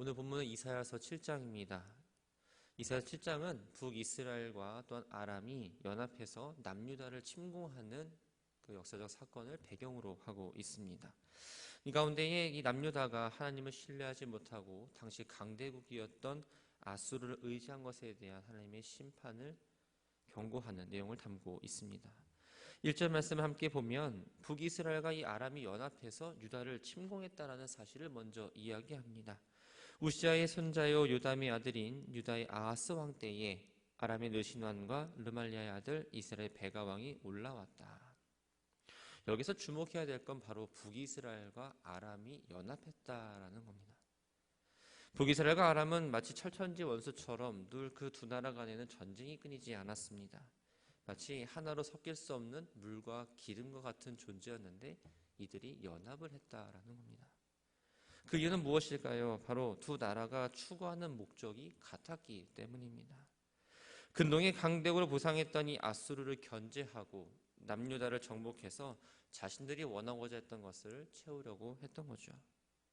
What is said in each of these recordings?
오늘 본문은 이사야서 7장입니다. 이사야 7장은 북이스라엘과 또한 아람이 연합해서 남유다를 침공하는 그 역사적 사건을 배경으로 하고 있습니다. 이 가운데에 이 남유다가 하나님을 신뢰하지 못하고 당시 강대국이었던 아수르를 의지한 것에 대한 하나님의 심판을 경고하는 내용을 담고 있습니다. 1절 말씀을 함께 보면 북이스라엘과 이 아람이 연합해서 유다를 침공했다라는 사실을 먼저 이야기합니다. 우시아의 손자요 요담의 아들인 유다의 아하스 왕 때에 아람의 느신완과 르말리아의 아들 이스라엘 베가 왕이 올라왔다. 여기서 주목해야 될 건 바로 북이스라엘과 아람이 연합했다라는 겁니다. 북이스라엘과 아람은 마치 철천지 원수처럼 늘 그 두 나라 간에는 전쟁이 끊이지 않았습니다. 마치 하나로 섞일 수 없는 물과 기름과 같은 존재였는데 이들이 연합을 했다라는 겁니다. 그 이유는 무엇일까요? 바로 두 나라가 추구하는 목적이 같았기 때문입니다. 근동의 강대국을 보상했던 이 아수르를 견제하고 남유다를 정복해서 자신들이 원하고자 했던 것을 채우려고 했던 거죠.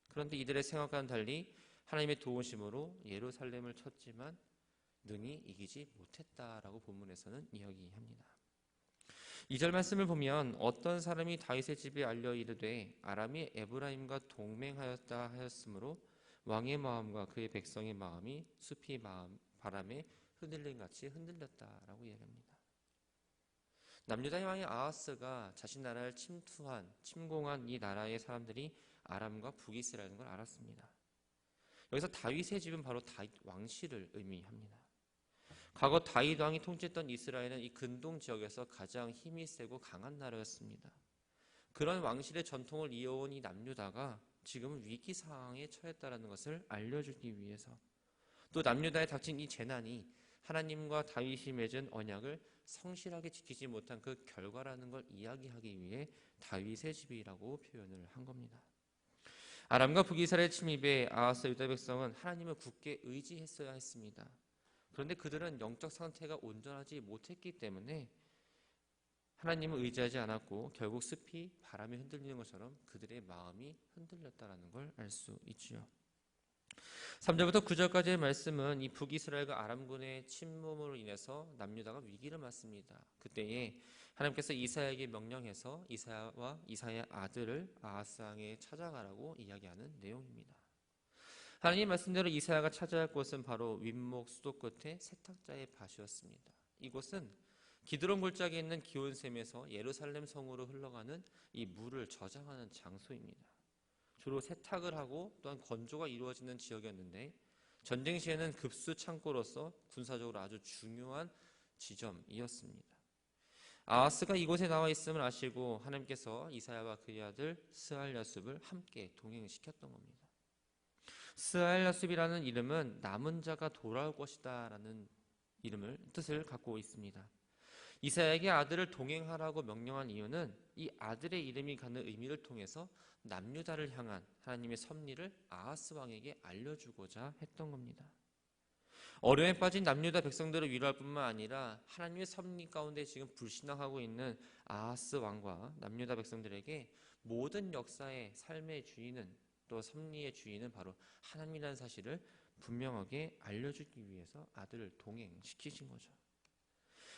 그런데 이들의 생각과는 달리 하나님의 도우심으로 예루살렘을 쳤지만 능히 이기지 못했다라고 본문에서는 이야기합니다. 2절 말씀을 보면 어떤 사람이 다윗의 집에 알려 이르되 아람이 에브라임과 동맹하였다 하였으므로 왕의 마음과 그의 백성의 마음이 숲이 바람에 흔들림같이 흔들렸다라고 이야기합니다. 남유다의 왕의 아하스가 자신 나라를 침공한 이 나라의 사람들이 아람과 북이스라엘인 걸 알았습니다. 여기서 다윗의 집은 바로 다윗 왕실을 의미합니다. 과거 다윗 왕이 통치했던 이스라엘은 이 근동 지역에서 가장 힘이 세고 강한 나라였습니다. 그런 왕실의 전통을 이어온 이 남유다가 지금은 위기 상황에 처했다는 것을 알려주기 위해서, 또 남유다에 닥친 이 재난이 하나님과 다윗이 맺은 언약을 성실하게 지키지 못한 그 결과라는 걸 이야기하기 위해 다윗의 집이라고 표현을 한 겁니다. 아람과 북이스라엘 침입에 아하스 유다 백성은 하나님을 굳게 의지했어야 했습니다. 그런데 그들은 영적 상태가 온전하지 못했기 때문에 하나님을 의지하지 않았고 결국 숲이 바람에 흔들리는 것처럼 그들의 마음이 흔들렸다는 걸 알 수 있지요. 3절부터 9절까지의 말씀은 이 북이스라엘과 아람군의 침범으로 인해서 남유다가 위기를 맞습니다. 그때에 하나님께서 이사야에게 명령해서 이사야와 이사야의 아들을 아하스 왕에 찾아가라고 이야기하는 내용입니다. 하나님 말씀대로 이사야가 찾아야 할 곳은 바로 윗목 수도 끝에 세탁자의 밭이었습니다. 이곳은 기드론 골짜기에 있는 기온샘에서 예루살렘 성으로 흘러가는 이 물을 저장하는 장소입니다. 주로 세탁을 하고 또한 건조가 이루어지는 지역이었는데 전쟁 시에는 급수 창고로서 군사적으로 아주 중요한 지점이었습니다. 아하스가 이곳에 나와 있음을 아시고 하나님께서 이사야와 그의 아들 스알야숲을 함께 동행시켰던 겁니다. 스알야숲이라는 이름은 남은 자가 돌아올 것이다 라는 뜻을 갖고 있습니다. 이사야에게 아들을 동행하라고 명령한 이유는 이 아들의 이름이 갖는 의미를 통해서 남유다를 향한 하나님의 섭리를 아하스 왕에게 알려주고자 했던 겁니다. 어려움에 빠진 남유다 백성들을 위로할 뿐만 아니라 하나님의 섭리 가운데 지금 불신앙하고 있는 아하스 왕과 남유다 백성들에게 모든 역사의 삶의 주인은, 또 섭리의 주인은 바로 하나님이라는 사실을 분명하게 알려주기 위해서 아들을 동행시키신 거죠.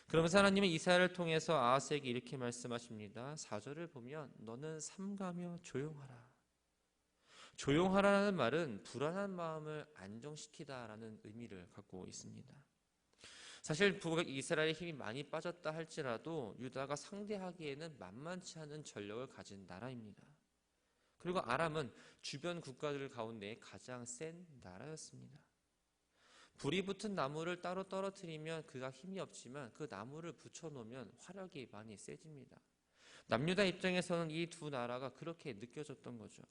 그러면서 하나님은 이사야를 통해서 아하스에게 이렇게 말씀하십니다. 4절을 보면 너는 삼가며 조용하라. 조용하라는 말은 불안한 마음을 안정시키다라는 의미를 갖고 있습니다. 사실 북이스라엘의 힘이 많이 빠졌다 할지라도 유다가 상대하기에는 만만치 않은 전력을 가진 나라입니다. 그리고 아람은 주변 국가들 가운데 가장 센 나라였습니다. 불이 붙은 나무를 따로 떨어뜨리면 그가 힘이 없지만 그 나무를 붙여놓으면 화력이 많이 세집니다. 남유다 입장에서는 이 두 나라가 그렇게 느껴졌던 거죠.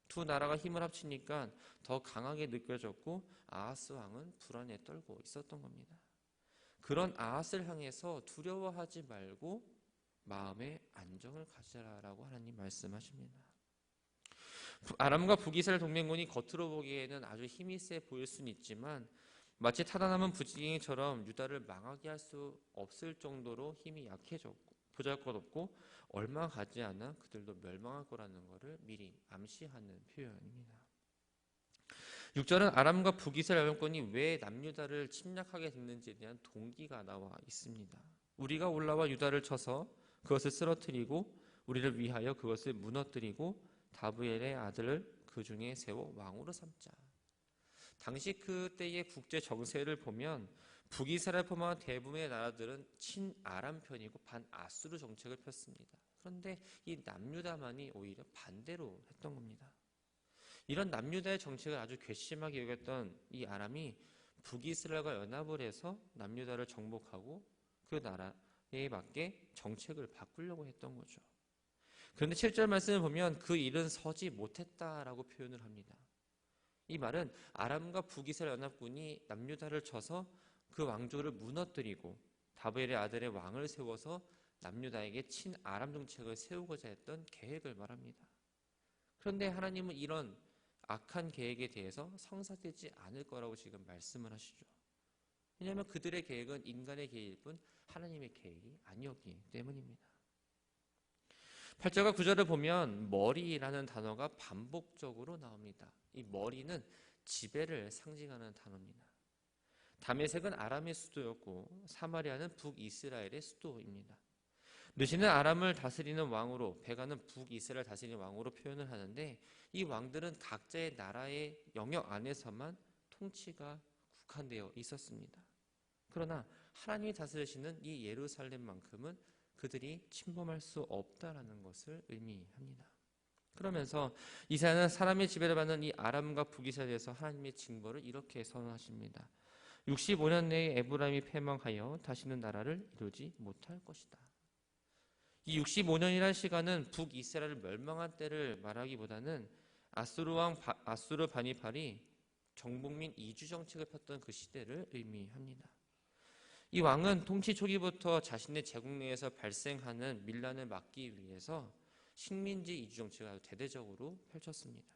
두 나라가 힘을 합치니까 더 강하게 느껴졌고 아하스 왕은 불안에 떨고 있었던 겁니다. 그런 아하스를 향해서 두려워하지 말고 마음의 안정을 가지라라고 하나님 말씀하십니다. 아람과 북이스라엘 동맹군이 겉으로 보기에는 아주 힘이 세 보일 수는 있지만 마치 타다남은 부지갱이처럼 유다를 망하게 할 수 없을 정도로 힘이 약해졌고 보잘것없고 얼마 가지 않아 그들도 멸망할 거라는 것을 미리 암시하는 표현입니다. 6절은 아람과 북이스라엘 연합군이 왜 남유다를 침략하게 됐는지에 대한 동기가 나와 있습니다. 우리가 올라와 유다를 쳐서 그것을 쓰러뜨리고 우리를 위하여 그것을 무너뜨리고 다브엘의 아들을 그 중에 세워 왕으로 삼자. 당시 그때의 국제 정세를 보면 북이스라엘 포함한 대부분의 나라들은 친아람 편이고 반아수르 정책을 폈습니다. 그런데 이 남유다만이 오히려 반대로 했던 겁니다. 이런 남유다의 정책을 아주 괘씸하게 여겼던 이 아람이 북이스라엘과 연합을 해서 남유다를 정복하고 그 나라에 맞게 정책을 바꾸려고 했던 거죠. 그런데 7절 말씀을 보면 그 일은 서지 못했다라고 표현을 합니다. 이 말은 아람과 북이스라엘 연합군이 남유다를 쳐서 그 왕조를 무너뜨리고 다브엘의 아들의 왕을 세워서 남유다에게 친아람 정책을 세우고자 했던 계획을 말합니다. 그런데 하나님은 이런 악한 계획에 대해서 성사되지 않을 거라고 지금 말씀을 하시죠. 왜냐하면 그들의 계획은 인간의 계획일 뿐 하나님의 계획이 아니었기 때문입니다. 8절과 9절을 보면 머리라는 단어가 반복적으로 나옵니다. 이 머리는 지배를 상징하는 단어입니다. 다메섹은 아람의 수도였고 사마리아는 북이스라엘의 수도입니다. 르시는 아람을 다스리는 왕으로, 베가는 북이스라엘 다스리는 왕으로 표현을 하는데 이 왕들은 각자의 나라의 영역 안에서만 통치가 국한되어 있었습니다. 그러나 하나님이 다스리시는 이 예루살렘만큼은 그들이 침범할 수 없다라는 것을 의미합니다. 그러면서 이사야는 사람의 지배를 받는 이 아람과 북이스라엘에 대해서 하나님의 징벌을 이렇게 선언하십니다. 65년 내에 에브라임이 패망하여 다시는 나라를 이루지 못할 것이다. 이 65년이라는 시간은 북이스라엘을 멸망한 때를 말하기보다는 아수르 바니팔이 정복민 이주 정책을 폈던 그 시대를 의미합니다. 이 왕은 통치 초기부터 자신의 제국 내에서 발생하는 밀란을 막기 위해서 식민지 이주 정책을 아주 대대적으로 펼쳤습니다.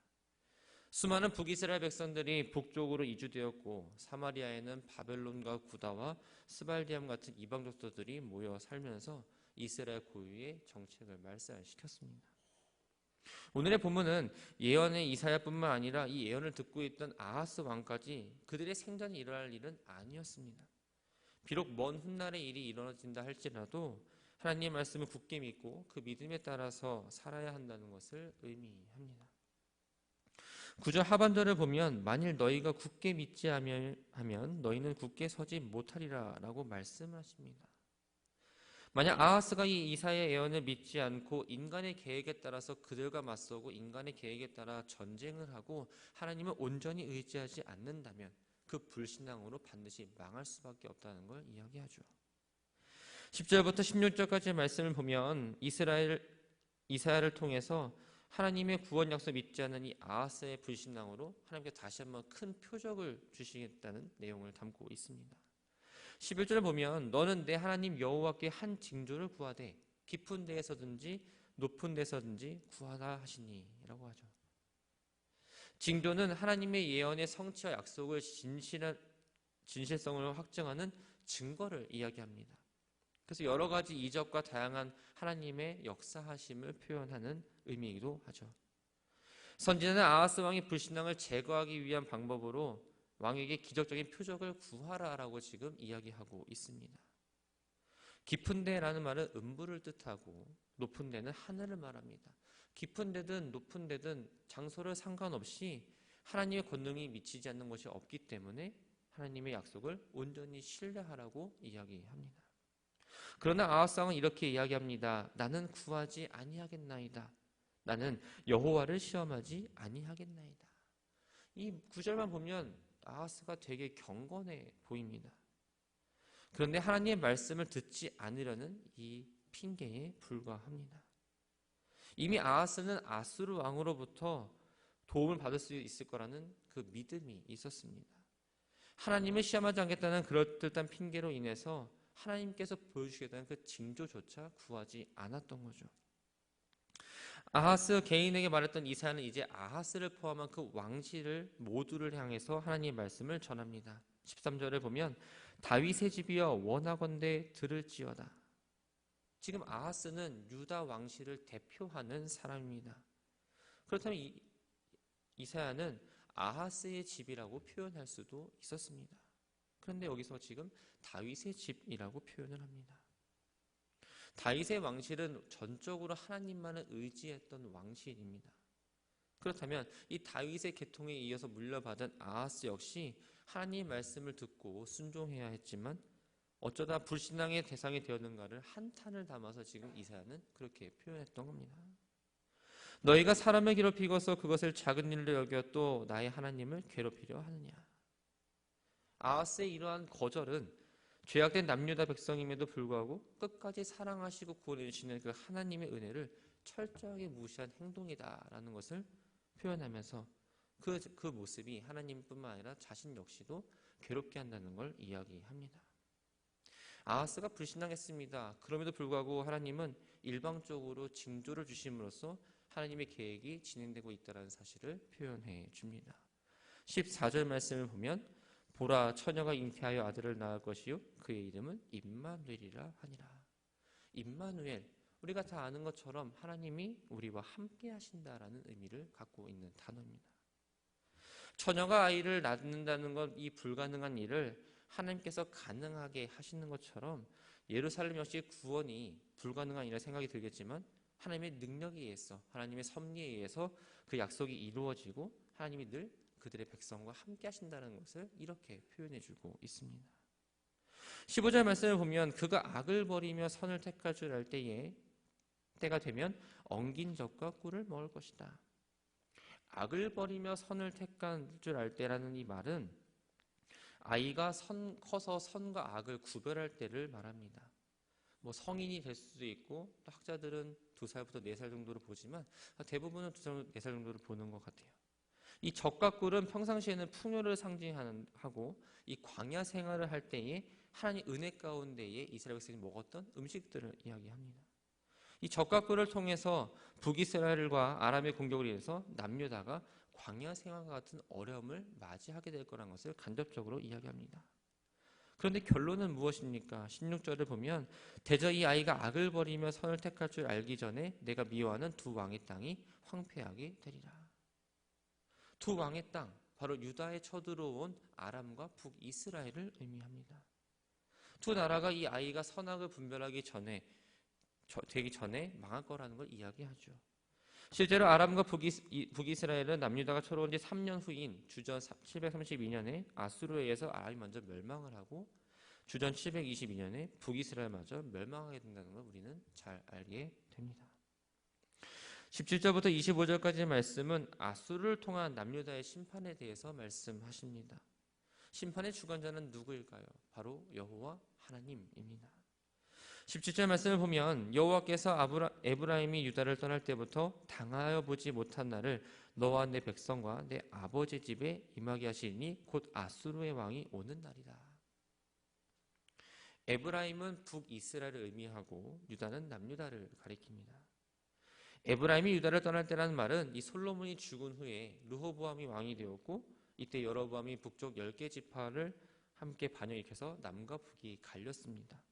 수많은 북이스라엘 백성들이 북쪽으로 이주되었고 사마리아에는 바벨론과 구다와 스발디암 같은 이방 족속들이 모여 살면서 이스라엘 고유의 정책을 말살시켰습니다. 오늘의 본문은 예언의 이사야뿐만 아니라 이 예언을 듣고 있던 아하스 왕까지 그들의 생전에 일어날 일은 아니었습니다. 비록 먼 훗날의 일이 일어나진다 할지라도 하나님의 말씀을 굳게 믿고 그 믿음에 따라서 살아야 한다는 것을 의미합니다. 9절 하반절을 보면 만일 너희가 굳게 믿지 하면 너희는 굳게 서지 못하리라 라고 말씀을 하십니다. 만약 아하스가 이 이사야의 예언을 믿지 않고 인간의 계획에 따라서 그들과 맞서고 인간의 계획에 따라 전쟁을 하고 하나님을 온전히 의지하지 않는다면 그 불신앙으로 반드시 망할 수밖에 없다는 걸 이야기하죠. 10절부터 16절까지의 말씀을 보면 이사야를 통해서 하나님의 구원 약속 믿지 않는 이 아하스의 불신앙으로 하나님께서 다시 한번 큰 표적을 주시겠다는 내용을 담고 있습니다. 11절을 보면 너는 내 하나님 여호와께 한 징조를 구하되 깊은 데에서든지 높은 데서든지 구하라 하시니 라고 하죠. 징조는 하나님의 예언의 성취와 약속을 진실성을 확증하는 증거를 이야기합니다. 그래서 여러 가지 이적과 다양한 하나님의 역사하심을 표현하는 의미이기도 하죠. 선지자는 아하스 왕의 불신앙을 제거하기 위한 방법으로 왕에게 기적적인 표적을 구하라라고 지금 이야기하고 있습니다. 깊은 데라는 말은 음부를 뜻하고 높은 데는 하늘을 말합니다. 깊은 데든 높은 데든 장소를 상관없이 하나님의 권능이 미치지 않는 것이 없기 때문에 하나님의 약속을 온전히 신뢰하라고 이야기합니다. 그러나 아하스 왕은 이렇게 이야기합니다. 나는 구하지 아니하겠나이다. 나는 여호와를 시험하지 아니하겠나이다. 이 구절만 보면 아하스가 되게 경건해 보입니다. 그런데 하나님의 말씀을 듣지 않으려는 이 핑계에 불과합니다. 이미 아하스는 아수르 왕으로부터 도움을 받을 수 있을 거라는 그 믿음이 있었습니다. 하나님을 시험하지 않겠다는 그럴듯한 핑계로 인해서 하나님께서 보여주시겠다는 그 징조조차 구하지 않았던 거죠. 아하스 개인에게 말했던 이사야는 이제 아하스를 포함한 그 왕실을 모두를 향해서 하나님의 말씀을 전합니다. 13절을 보면 다윗의 집이여 원하건대 들을지어다. 지금 아하스는 유다 왕실을 대표하는 사람입니다. 그렇다면 이사야는 아하스의 집이라고 표현할 수도 있었습니다. 그런데 여기서 지금 다윗의 집이라고 표현을 합니다. 다윗의 왕실은 전적으로 하나님만을 의지했던 왕실입니다. 그렇다면 이 다윗의 계통에 이어서 물려받은 아하스 역시 하나님의 말씀을 듣고 순종해야 했지만 어쩌다 불신앙의 대상이 되었는가를 한탄을 담아서 지금 이사야는 그렇게 표현했던 겁니다. 너희가 사람을 괴롭히고서 그것을 작은 일로 여겨 또 나의 하나님을 괴롭히려 하느냐. 아하스의 이러한 거절은 죄악된 남유다 백성임에도 불구하고 끝까지 사랑하시고 구원해 주시는 그 하나님의 은혜를 철저하게 무시한 행동이다라는 것을 표현하면서 그 모습이 하나님뿐만 아니라 자신 역시도 괴롭게 한다는 걸 이야기합니다. 아하스가 불신앙했습니다. 그럼에도 불구하고 하나님은 일방적으로 징조를 주심으로써 하나님의 계획이 진행되고 있다는 사실을 표현해 줍니다. 14절 말씀을 보면 보라 처녀가 잉태하여 아들을 낳을 것이요 그의 이름은 임마누엘이라 하니라. 임마누엘, 우리가 다 아는 것처럼 하나님이 우리와 함께 하신다라는 의미를 갖고 있는 단어입니다. 처녀가 아이를 낳는다는 것, 이 불가능한 일을 하나님께서 가능하게 하시는 것처럼 예루살렘 역시 구원이 불가능한 일이라 생각이 들겠지만 하나님의 능력에 의해서, 하나님의 섭리에 의해서 그 약속이 이루어지고 하나님이 늘 그들의 백성과 함께 하신다는 것을 이렇게 표현해주고 있습니다. 15절 말씀을 보면 그가 악을 버리며 선을 택할 줄 알 때가 되면 엉긴 젖과 꿀을 먹을 것이다. 악을 버리며 선을 택할 줄 알 때라는 이 말은 아이가 커서 선과 악을 구별할 때를 말합니다. 성인이 될 수도 있고 또 학자들은 2살부터 4살 정도로 보지만 대부분은 2살, 4살 정도로 보는 것 같아요. 이 젖과 꿀은 평상시에는 풍요를 상징하고 이 광야 생활을 할 때에 하나님 은혜 가운데에 이스라엘 백성이 먹었던 음식들을 이야기합니다. 이 젖과 꿀을 통해서 북이스라엘과 아람의 공격을 인해서 남유다가 광야 생활과 같은 어려움을 맞이하게 될 거라는 것을 간접적으로 이야기합니다. 그런데 결론은 무엇입니까? 16절을 보면 대저 이 아이가 악을 버리며 선을 택할 줄 알기 전에 내가 미워하는 두 왕의 땅이 황폐하게 되리라. 두 왕의 땅, 바로 유다에 쳐들어온 아람과 북이스라엘을 의미합니다. 두 나라가 이 아이가 선악을 분별하기 되기 전에 망할 거라는 걸 이야기하죠. 실제로 아람과 북이스라엘은 남유다가 쳐들어온 지 3년 후인 주전 732년에 아수르에 의해서 아람이 먼저 멸망을 하고 주전 722년에 북이스라엘마저 멸망하게 된다는 걸 우리는 잘 알게 됩니다. 17절부터 25절까지의 말씀은 아수르를 통한 남유다의 심판에 대해서 말씀하십니다. 심판의 주관자는 누구일까요? 바로 여호와 하나님입니다. 17절 말씀을 보면 여호와께서 에브라임이 유다를 떠날 때부터 당하여 보지 못한 날을 너와 내 백성과 내 아버지 집에 임하게 하시니 곧 아수르의 왕이 오는 날이다. 에브라임은 북이스라엘을 의미하고 유다는 남유다를 가리킵니다. 에브라임이 유다를 떠날 때라는 말은 이 솔로몬이 죽은 후에 르호보암이 왕이 되었고 이때 여로보암이 북쪽 10개 지파를 함께 반영일으켜서 남과 북이 갈렸습니다.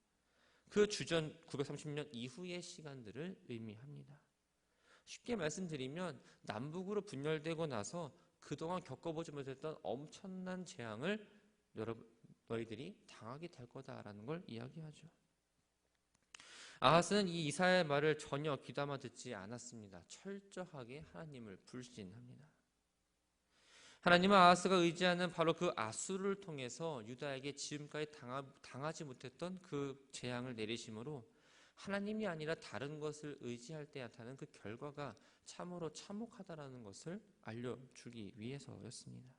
그 주전 930년 이후의 시간들을 의미합니다. 쉽게 말씀드리면 남북으로 분열되고 나서 그동안 겪어보지 못했던 엄청난 재앙을 너희들이 당하게 될 거다라는 걸 이야기하죠. 아하스는 이 이사야의 말을 전혀 귀담아 듣지 않았습니다. 철저하게 하나님을 불신합니다. 하나님은 아하스가 의지하는 바로 그 아수르를 통해서 유다에게 지금까지 당하지 못했던 그 재앙을 내리심으로 하나님이 아니라 다른 것을 의지할 때 나타나는 그 결과가 참으로 참혹하다라는 것을 알려주기 위해서였습니다.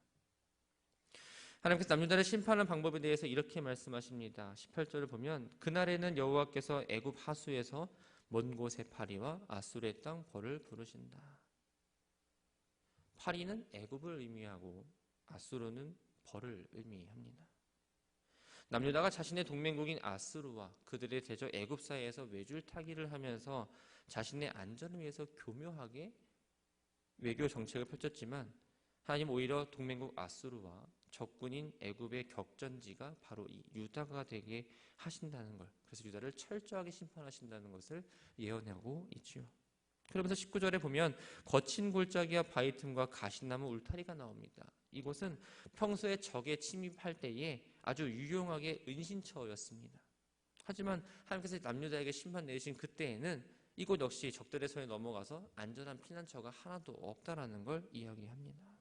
하나님께서 남유다를 심판하는 방법에 대해서 이렇게 말씀하십니다. 18절을 보면 그날에는 여호와께서 애굽 하수에서 먼 곳의 파리와 아수르의 땅 벌을 부르신다. 파리는 애굽을 의미하고 아수르는 벌을 의미합니다. 남유다가 자신의 동맹국인 아수르와 그들의 대적 애굽 사이에서 외줄타기를 하면서 자신의 안전을 위해서 교묘하게 외교 정책을 펼쳤지만 하나님 오히려 동맹국 아수르와 적군인 애굽의 격전지가 바로 이 유다가 되게 하신다는 걸, 그래서 유다를 철저하게 심판하신다는 것을 예언하고 있지요. 그러면서 19절에 보면 거친 골짜기와 바위 틈과 가시나무 울타리가 나옵니다. 이곳은 평소에 적에 침입할 때에 아주 유용하게 은신처였습니다. 하지만 하나님께서 남유다에게 심판 내리신 그때에는 이곳 역시 적들의 손에 넘어가서 안전한 피난처가 하나도 없다라는 걸 이야기합니다.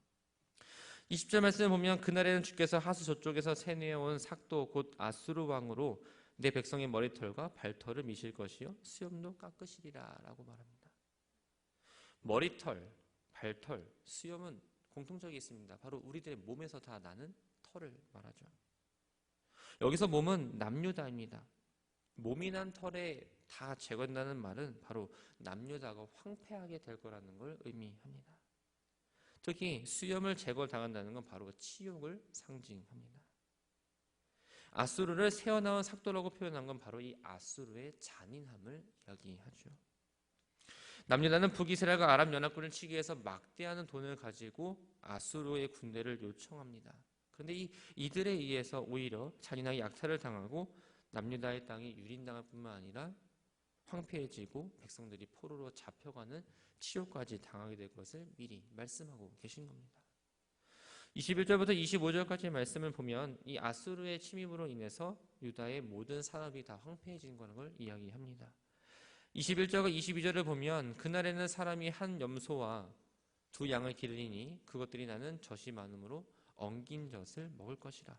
20절 말씀을 보면 그날에는 주께서 하수 저쪽에서 세뇌어온 삭도 곧 아수르 왕으로 내 백성의 머리털과 발털을 미실 것이요 수염도 깎으시리라 라고 말합니다. 머리털, 발털, 수염은 공통적이 있습니다. 바로 우리들의 몸에서 다 나는 털을 말하죠. 여기서 몸은 남유다입니다. 몸이 난 털에 다 제거한다는 말은 바로 남유다가 황폐하게 될 거라는 걸 의미합니다. 특히 수염을 제거당한다는 건 바로 치욕을 상징합니다. 아수르를 새어나온 삭도라고 표현한 건 바로 이 아수르의 잔인함을 이야기하죠. 남유다는 북이스라엘과 아람 연합군을 치기 위해서 막대한 돈을 가지고 아수르의 군대를 요청합니다. 그런데 이들에 의해서 오히려 잔인하게 약탈을 당하고 남유다의 땅이 유린당할 뿐만 아니라 황폐해지고 백성들이 포로로 잡혀가는 치욕까지 당하게 될 것을 미리 말씀하고 계신 겁니다. 21절부터 25절까지의 말씀을 보면 이 아수르의 침입으로 인해서 유다의 모든 산업이 다 황폐해진 걸 이야기합니다. 21절과 22절을 보면 그날에는 사람이 한 염소와 두 양을 기르리니 그것들이 나는 젖이 많으므로 엉긴 젖을 먹을 것이라.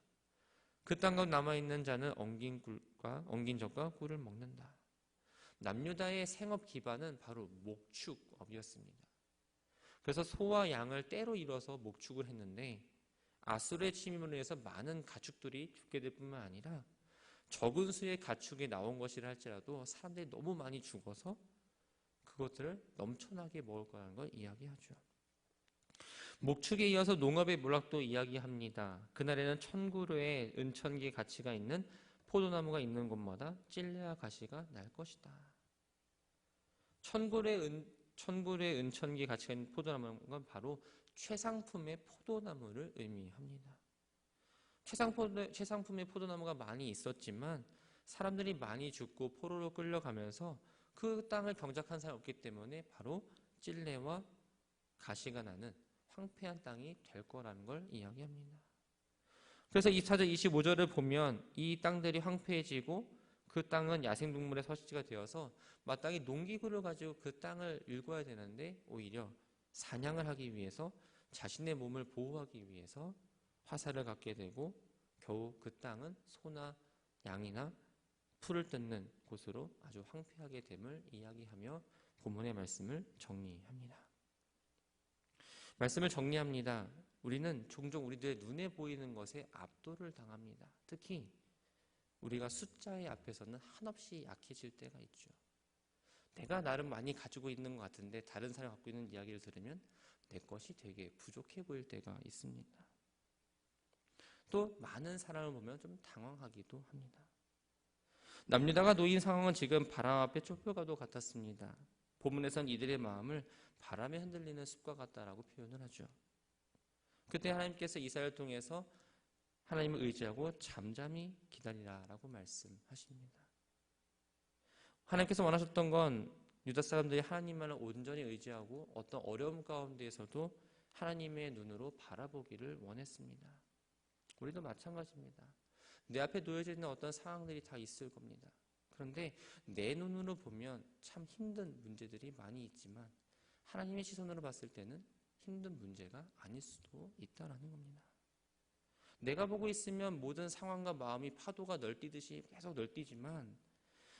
그 땅 남아있는 자는 엉긴 젖과 꿀을 먹는다. 남유다의 생업 기반은 바로 목축업이었습니다. 그래서 소와 양을 떼로 이뤄서 목축을 했는데 아수르의 침입으로 인해서 많은 가축들이 죽게 될 뿐만 아니라 적은 수의 가축이 나온 것이라 할지라도 사람들이 너무 많이 죽어서 그것들을 넘쳐나게 먹을 거라는 걸 이야기하죠. 목축에 이어서 농업의 몰락도 이야기합니다. 그날에는 1000그루의 은천기 가치가 있는 포도나무가 있는 곳마다 찔레와 가시가 날 것이다. 1000그루의 은천기 가치가 있는 포도나무는 건 바로 최상품의 포도나무를 의미합니다. 최상품의 포도나무가 많이 있었지만 사람들이 많이 죽고 포로로 끌려가면서 그 땅을 경작한 사람이 없기 때문에 바로 찔레와 가시가 나는 황폐한 땅이 될 거라는 걸 이야기합니다. 그래서 24절 25절을 보면 이 땅들이 황폐해지고 그 땅은 야생동물의 서식지가 되어서 마땅히 농기구를 가지고 그 땅을 일궈야 되는데 오히려 사냥을 하기 위해서 자신의 몸을 보호하기 위해서 화살을 갖게 되고 겨우 그 땅은 소나 양이나 풀을 뜯는 곳으로 아주 황폐하게 됨을 이야기하며 본문의 말씀을 정리합니다. 말씀을 정리합니다. 우리는 종종 우리들의 눈에 보이는 것에 압도를 당합니다. 특히 우리가 숫자의 앞에서는 한없이 약해질 때가 있죠. 내가 나름 많이 가지고 있는 것 같은데 다른 사람이 갖고 있는 이야기를 들으면 내 것이 되게 부족해 보일 때가 있습니다. 또 많은 사람을 보면 좀 당황하기도 합니다. 남유다가 놓인 상황은 지금 바람 앞에 촛불과도 같았습니다. 본문에선 이들의 마음을 바람에 흔들리는 숲과 같다라고 표현을 하죠. 그때 하나님께서 이사야를 통해서 하나님을 의지하고 잠잠히 기다리라라고 말씀하십니다. 하나님께서 원하셨던 건 유다 사람들이 하나님만을 온전히 의지하고 어떤 어려움 가운데에서도 하나님의 눈으로 바라보기를 원했습니다. 우리도 마찬가지입니다. 내 앞에 놓여져 있는 어떤 상황들이 다 있을 겁니다. 그런데 내 눈으로 보면 참 힘든 문제들이 많이 있지만 하나님의 시선으로 봤을 때는 힘든 문제가 아닐 수도 있다라는 겁니다. 내가 보고 있으면 모든 상황과 마음이 파도가 널뛰듯이 계속 널뛰지만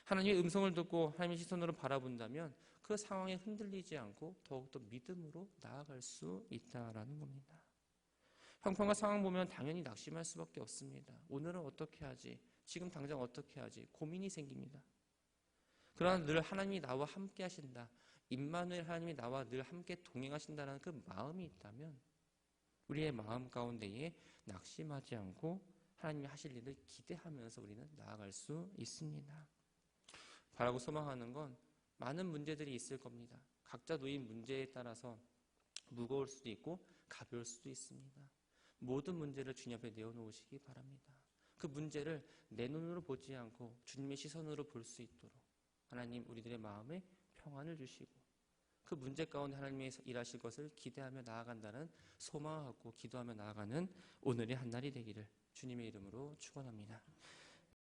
하나님의 음성을 듣고 하나님의 시선으로 바라본다면 그 상황에 흔들리지 않고 더욱더 믿음으로 나아갈 수 있다라는 겁니다. 형편과 상황 보면 당연히 낙심할 수밖에 없습니다. 오늘은 어떻게 하지? 지금 당장 어떻게 하지? 고민이 생깁니다. 그러나 늘 하나님이 나와 함께 하신다. 임마누엘 하나님이 나와 늘 함께 동행하신다는 그 마음이 있다면 우리의 마음 가운데에 낙심하지 않고 하나님이 하실 일을 기대하면서 우리는 나아갈 수 있습니다. 바라고 소망하는 건 많은 문제들이 있을 겁니다. 각자 놓인 문제에 따라서 무거울 수도 있고 가벼울 수도 있습니다. 모든 문제를 주님 앞에 내어놓으시기 바랍니다. 그 문제를 내 눈으로 보지 않고 주님의 시선으로 볼 수 있도록 하나님 우리들의 마음에 평안을 주시고 그 문제 가운데 하나님이 일하실 것을 기대하며 나아간다는 소망을 갖고 기도하며 나아가는 오늘의 한날이 되기를 주님의 이름으로 축원합니다.